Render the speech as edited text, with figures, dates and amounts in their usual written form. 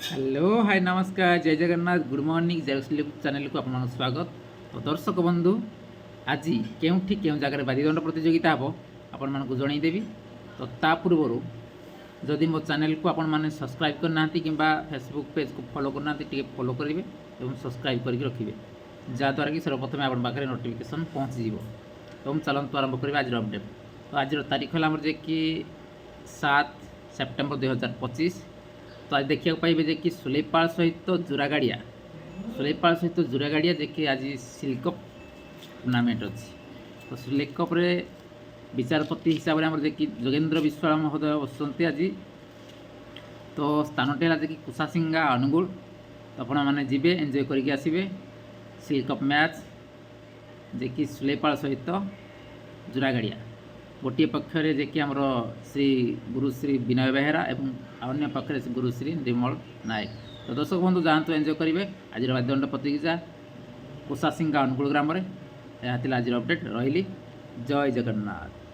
Hello hi नमस्कार जय Jagannath good morning जेरोस्लिप channel को आपन स्वागत। तो दर्शक बंधु आज केउठी केउ जगह बादीदंड प्रतियोगिता हम आपण मानक जनईदेवी। तो ता पूर्व जदि मो चैनल को आपण माने सब्सक्राइब करना किंबा फेसबुक पेज को फॉलो करना टे फॉलो करेंगे और सब्सक्राइब करके रखिए जहाँद्वारा कि सर्वप्रथम आप पाखे नोटिफिकेशन पहुँची तो चलतु आरंभ करेंगे आज अपडेट। तो आज तारीख है आम कि 7 सेप्टेम्बर 2025। तो आज देखा पाइबे जे कि सुलेपाल सहित जोरागाड़िया जे कि आज सिल्कअप टूर्नामेंट अच्छी। तो सिल्कअप विचारपति हिसाब से जे कि जोगेंद्र विश्वाल महोदय बसुँच आज। तो स्थान टे जे कि कुसासिंगा अनुगुल। तो आपण मैंने जीवे एंजॉय करके आसबे सिल्कअप मैच जे कि सुलेपाल सहित जोरागाड़िया गोटे पक्षरे जे कि आमर श्री गुरुश्री विनय बेहेरा और अन्य पक्षरे गुरुश्री निर्मल नायक। तो दर्शक बंधु जातु एंजॉय करेंगे आज बाद्यदंड प्रतियोगिता कुसासिंगा अनुकूल ग्राम। यह आज अपडेट रही। जय जगन्नाथ।